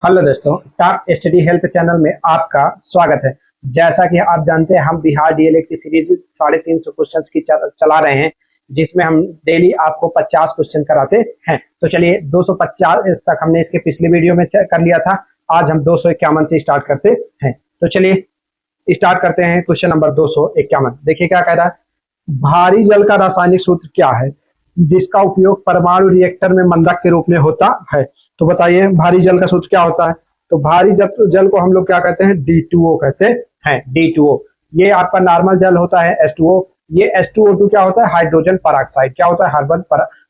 Hello दोस्तों, top study help channel में आपका स्वागत है। जैसा कि आप जानते हैं, हम बिहार डीएलएड की सीरीज 350 क्वेश्चंस की चला रहे हैं, जिसमें हम डेली आपको 50 क्वेश्चन कराते हैं। तो चलिए, 250 तक हमने इसके पिछले वीडियो में कर लिया था। आज हम 251 से स्टार्ट करते हैं। तो चलिए स्टार्ट करते हैं। क्वेश्चन नंबर 251, देखिए क्या कह रहा है। भारी जल का रासायनिक सूत्र क्या है जिसका उपयोग परमाणु रिएक्टर में मंदक के रूप में होता है? तो बताइए, भारी जल का सूत्र क्या होता है? तो भारी जल को हम लोग क्या कहते हैं? D2O कहते हैं। D2O ये आपका नॉर्मल जल होता है, H2O। ये H2O2 क्या होता है? Hydrogen peroxide. क्या होता है?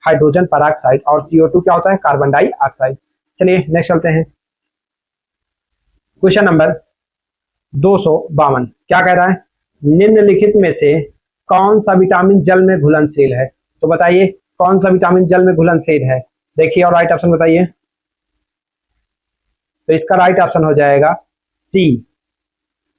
Hydrogen peroxide. और CO2 क्या होता है? Carbon dioxide. चलिए नेक्स्ट चलते हैं। क्वेश्चन नंबर 252 क्या कह रहा है? निम्नलिखित में से कौन सा विटामिन जल में घुलनशील है? तो बताइए कौन सा विटामिन जल में घुलनशील है। देखिए और राइट ऑप्शन बताइए। तो इसका राइट ऑप्शन हो जाएगा सी।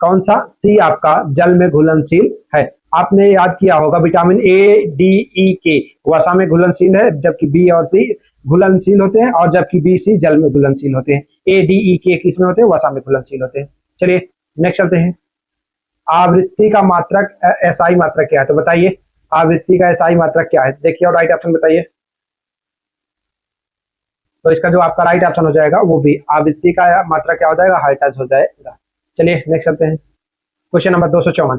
कौन सा? सी आपका जल में घुलनशील है। आपने याद किया होगा, vitamin A, D, E, K वसा में घुलनशील है, जबकि बी और सी घुलनशील होते हैं, और जबकि बी सी जल में घुलनशील होते हैं। A, D, E, K किसमें होते हैं? वसा में घुलनशील होते हैं। चलिए नेक्स्ट चलते हैं। आवृत्ति का मात्रक एसआई मात्रक क्या है? तो बताइए आवृत्ति का एसआई मात्रक क्या है। देखिए और राइट ऑप्शन बताइए। तो इसका जो आपका राइट ऑप्शन हो जाएगा वो भी आवृत्ति का मात्रक क्या हो जाएगा? हर्ट्ज हो जाएगा। चलिए नेक्स्ट चलते हैं। क्वेश्चन नंबर 254,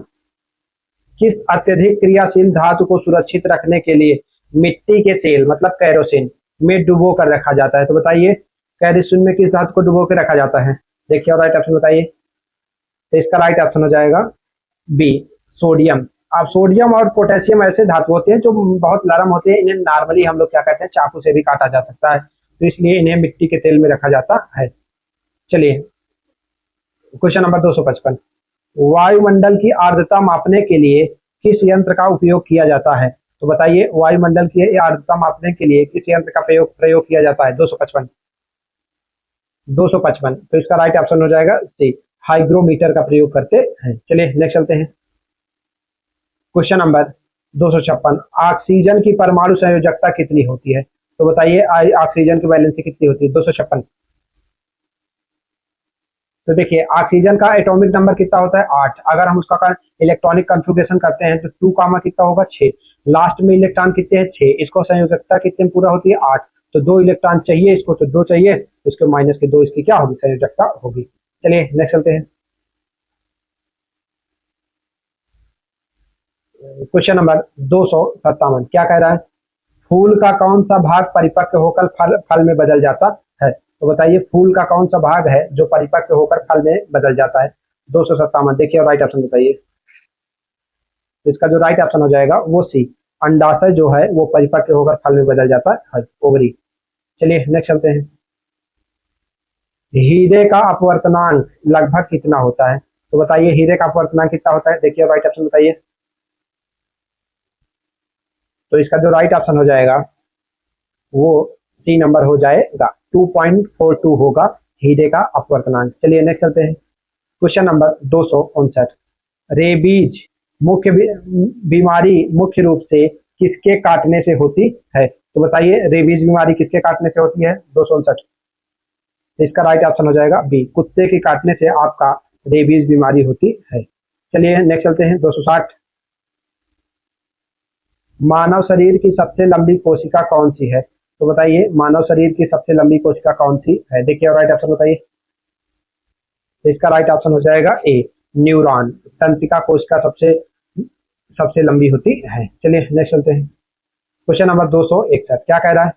किस अत्यधिक क्रियाशील धातु को सुरक्षित रखने के लिए मिट्टी के तेल मतलब कैरोसिन में डुबो कर रखा जाता है? तो बताइए कैरोसिन में किस धातु को डुबो के रखा जाता है? देखिए और राइट ऑप्शन बताइए। तो इसका राइट ऑप्शन हो जाएगा बी, सोडियम। अब सोडियम और पोटेशियम ऐसे धातु होते हैं जो बहुत नरम होते हैं। इन्हें नॉर्मली हम लोग क्या कहते हैं? चाकू से भी काटा जा सकता है, तो इसलिए इन्हें मिट्टी के तेल में रखा जाता है। चलिए क्वेश्चन नंबर 255, वायुमंडल की आर्द्रता मापने के लिए किस यंत्र का उपयोग किया जाता है? तो बताइए वायुमंडल की आर्द्रता मापने के लिए किस यंत्र का प्रयोग किया जाता है? 255 तो इसका राइट ऑप्शन हो जाएगा सी, हाइग्रोमीटर का प्रयोग करते हैं। चलिए नेक्स्ट चलते हैं। क्वेश्चन नंबर 256, ऑक्सीजन की परमाणु संयोजकता कितनी होती है? तो बताइए ऑक्सीजन की वैलेंसी कितनी होती है? 256। तो देखिए ऑक्सीजन का एटॉमिक नंबर कितना होता है? 8। अगर हम उसका इलेक्ट्रॉनिक कन्फिग्रेशन करते हैं तो 2 कामा कितना होगा? 6। लास्ट में इलेक्ट्रॉन कितने हैं? 6। इसको संयोजकता कितने में पूरा होती है? 8। तो 2 इलेक्ट्रॉन चाहिए इसको, तो 2 चाहिए, इसके माइनस के 2 इसकी क्या होगी? संयोजकता होगी। चलिए नेक्स्ट चलते हैं। क्वेश्चन नंबर 257 क्या कह रहा है? फूल का कौन सा भाग परिपक्व होकर फल में बदल जाता है? तो बताइए फूल का कौन सा भाग है जो परिपक्व होकर फल में बदल जाता है? 257। देखिए और राइट ऑप्शन बताइए। इसका जो राइट ऑप्शन हो जाएगा वो सी, अंडाशय जो है वो परिपक्व होकर फल में बदल जाता है, ओवरी। चलिए नेक्स्ट चलते हैं। हीरे का अपवर्तनांक लगभग कितना होता है? तो बताइए हीरे का अपवर्तनांक कितना होता है? देखिए राइट ऑप्शन बताइए। तो इसका जो राइट ऑप्शन हो जाएगा वो सी नंबर हो जाएगा, 2.42 होगा हीरे का अपवर्तनांक। चलिए नेक्स्ट चलते हैं। क्वेश्चन नंबर 259, रेबीज बीमारी मुख्य रूप से किसके काटने से होती है? तो बताइए रेबीज बीमारी किसके काटने से होती है? 259। इसका राइट ऑप्शन हो जाएगा बी, कुत्ते के काटने से आपका रेबीज बीमारी होती है। चलिए नेक्स्ट चलते हैं। 260, मानव शरीर की सबसे लंबी कोशिका कौन सी है? तो बताइए मानव शरीर की सबसे लंबी कोशिका कौन सी है? देखिए और राइट ऑप्शन बताइए। इसका राइट ऑप्शन हो जाएगा ए, न्यूरॉन। तंत्रिका कोशिका सबसे सबसे लंबी होती है। चलिए नेक्स्ट चलते हैं। क्वेश्चन नंबर 261 क्या कह रहा है?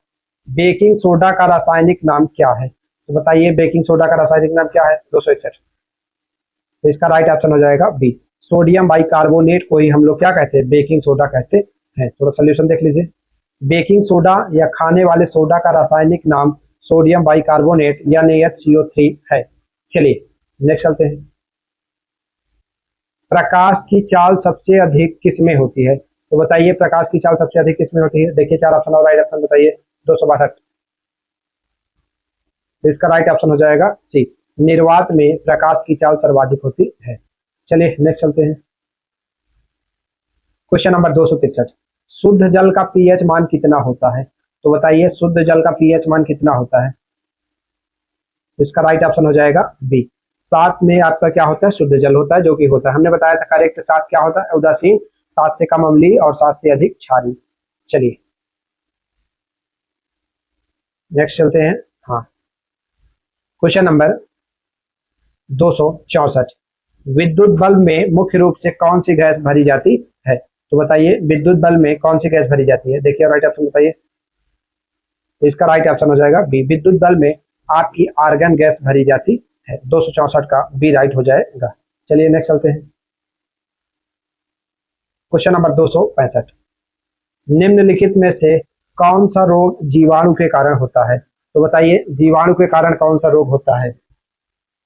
बेकिंग सोडा का रासायनिक नाम क्या है? तो बताइए बेकिंग सोडा का रासायनिक नाम क्या है? 261। तो इसका राइट ऑप्शन हो जाएगा बी, सोडियम बाइकार्बोनेट को ही हम लोग क्या कहते हैं? बेकिंग सोडा कहते हैं। थोड़ा सोल्यूशन देख लीजिए। बेकिंग सोडा या खाने वाले सोडा का रासायनिक नाम सोडियम बाइकार्बोनेट या NaHCO3 है। चलिए नेक्स्ट चलते हैं। प्रकाश की चाल सबसे अधिक किस में होती है? तो बताइए प्रकाश की चाल सबसे अधिक किस में होती है? देखिए 4 ऑप्शन और राइट ऑप्शन बताइए। 262। तो इसका राइट ऑप्शन हो जाएगा सी, निर्वात में प्रकाश की चाल सर्वाधिक होती है। चलिए नेक्स्ट चलते हैं। क्वेश्चन नंबर 263, शुद्ध जल का पीएच मान कितना होता है? तो बताइए शुद्ध जल का पीएच मान कितना होता है? इसका राइट ऑप्शन हो जाएगा बी। 7 में आपका क्या होता है, शुद्ध जल होता है, जो कि होता है, हमने बताया था करेक्ट। 7 क्या होता है, उदासीन, 7 से कम अम्लीय और 7 से अधिक क्षारीय। चलिए नेक्स्ट चलते हैं। हाँ, क्वेश्चन नंबर 264। विद्युत बल्ब में मुख्य रूप से कौन सी गैस भरी जाती है? तो बताइए विद्युत बल्ब में कौन सी गैस भरी जाती है? देखिए राइट ऑप्शन बताइए। इसका राइट ऑप्शन हो जाएगा बी। विद्युत बल्ब में आपकी आर्गन गैस भरी जाती है। 264 का बी राइट हो जाएगा। चलिए नेक्स्ट चलते हैं। Question number 265। निम्नलिखित में से कौन सा रोग जीवाणु के कारण होता है? तो बताइए जीवाणु के कारण कौन सा रोग होता है?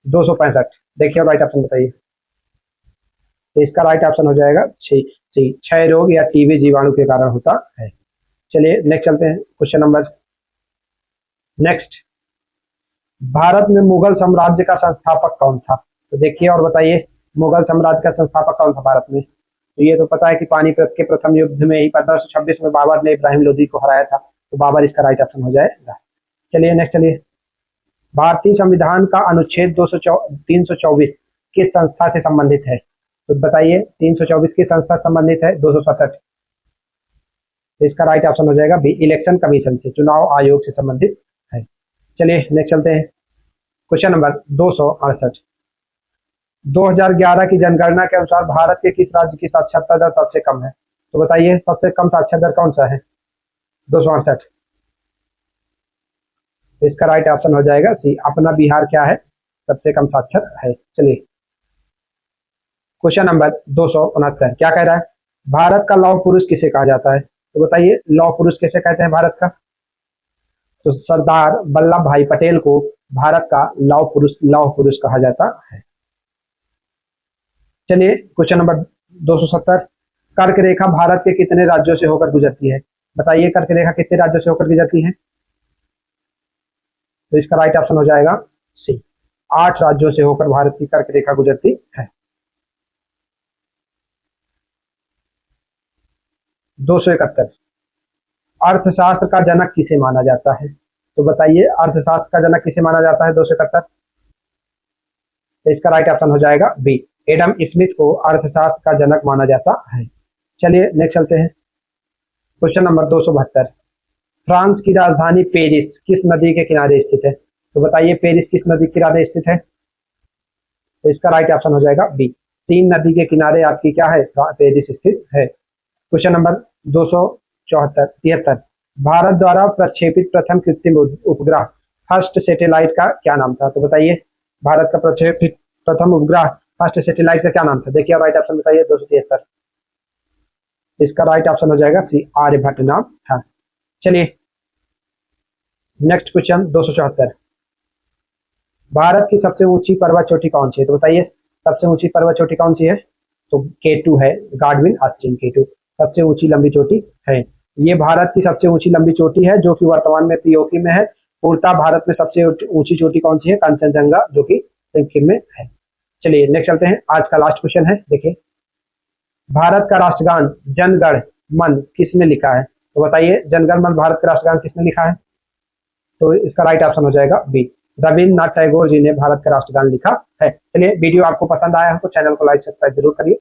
265 देखिए राइट ऑप्शन बताइए। तो इसका राइट ऑप्शन हो जाएगा क्षय रोग या टीबी जीवाणु के कारण होता है। चलिए नेक्स्ट चलते हैं। क्वेश्चन नंबर नेक्स्ट, भारत में मुगल साम्राज्य का संस्थापक कौन था? तो देखिए और बताइए मुगल साम्राज्य का संस्थापक कौन था भारत में? तो ये तो पता है कि पानीपत के प्रथम युद्ध में ही 1526 में बाबर ने इब्राहिम लोदी को हराया था, तो बाबर इसका राइट ऑप्शन हो जाएगा। चलिए नेक्स्ट चलिए। भारतीय संविधान का अनुच्छेद 324 किस संस्था से संबंधित है? तो बताइए 324 किस संस्था से संबंधित है? 267। तो इसका राइट ऑप्शन हो जाएगा बी। इलेक्शन कमीशन से, चुनाव आयोग से संबंधित है। चलिए नेक्स्ट चलते हैं। Question number 268। 2011 की जनगणना के अनुसार भारत के किस राज्य की साक्षरता दर सबसे कम है? तो बताइए सबसे कम साक्षर दर कौन सा है? 268। इसका राइट ऑप्शन हो जाएगा सी। अपना बिहार क्या है, सबसे कम साक्षर है। चलिए क्वेश्चन नंबर 269 क्या कह रहा है? भारत का लौह पुरुष किसे कहा जाता है? तो बताइए लौह पुरुष किसे कहते हैं भारत का? तो सरदार वल्लभ भाई पटेल को भारत का लौह पुरुष कहा जाता है। चलिए क्वेश्चन नंबर 270। कर्क रेखा भारत के कितने राज्यों से होकर गुजरती है? बताइए कर्क रेखा कितने राज्यों से होकर गुजरती है? तो इसका राइट ऑप्शन हो जाएगा सी। 8 राज्यों से होकर भारत की कर्क रेखा गुजरती है। 271। अर्थशास्त्र का जनक किसे माना जाता है? तो बताइए अर्थशास्त्र का जनक किसे माना जाता है? 271। तो इसका राइट ऑप्शन हो जाएगा बी। एडम स्मिथ को अर्थशास्त्र का जनक माना जाता है। चलिए नेक्स्ट चलते हैं। Question number 272। फ्रांस की राजधानी पेरिस किस नदी के किनारे स्थित है? तो बताइए पेरिस किस नदी के किनारे स्थित है? तो इसका राइट ऑप्शन हो जाएगा बी। 3 नदी के किनारे आपकी क्या है, पेरिस स्थित है। Question number 273। भारत द्वारा प्रक्षेपित प्रथम कृत्रिम उपग्रह फर्स्ट सैटेलाइट का क्या नाम था? तो बताइए भारत का प्रक्षेपित प्रथम उपग्रह फर्स्ट सैटेलाइट का क्या नाम था? देखिए राइट ऑप्शन बताइए। 273। इसका राइट ऑप्शन हो जाएगा सी। आर्यभट्ट नाम था। चलिए नेक्स्ट क्वेश्चन 274। भारत की सबसे ऊंची पर्वत चोटी कौन सी है? तो बताइए सबसे ऊंची पर्वत चोटी कौन सी है? तो K2 है, गाडविन आस्टिन K2 सबसे ऊंची लंबी चोटी है। ये भारत की सबसे ऊंची लंबी चोटी है जो कि वर्तमान में पीओके में है। पूर्णतः भारत में सबसे ऊंची चोटी कौन सी है? कंचनजंगा, जो कि सिक्किम में है। चलिए नेक्स्ट चलते हैं। आज का लास्ट क्वेश्चन है, देखिए भारत का राष्ट्रगान जनगण मन किसने लिखा है? तो बताइए जनगण मन भारत का राष्ट्रगान किसने लिखा है? तो इसका राइट ऑप्शन हो जाएगा बी। रविन्द्रनाथ टैगोर जी ने भारत का राष्ट्रगान लिखा है। चलिए वीडियो आपको पसंद आया हो तो चैनल को लाइक सब्सक्राइब जरूर करिए।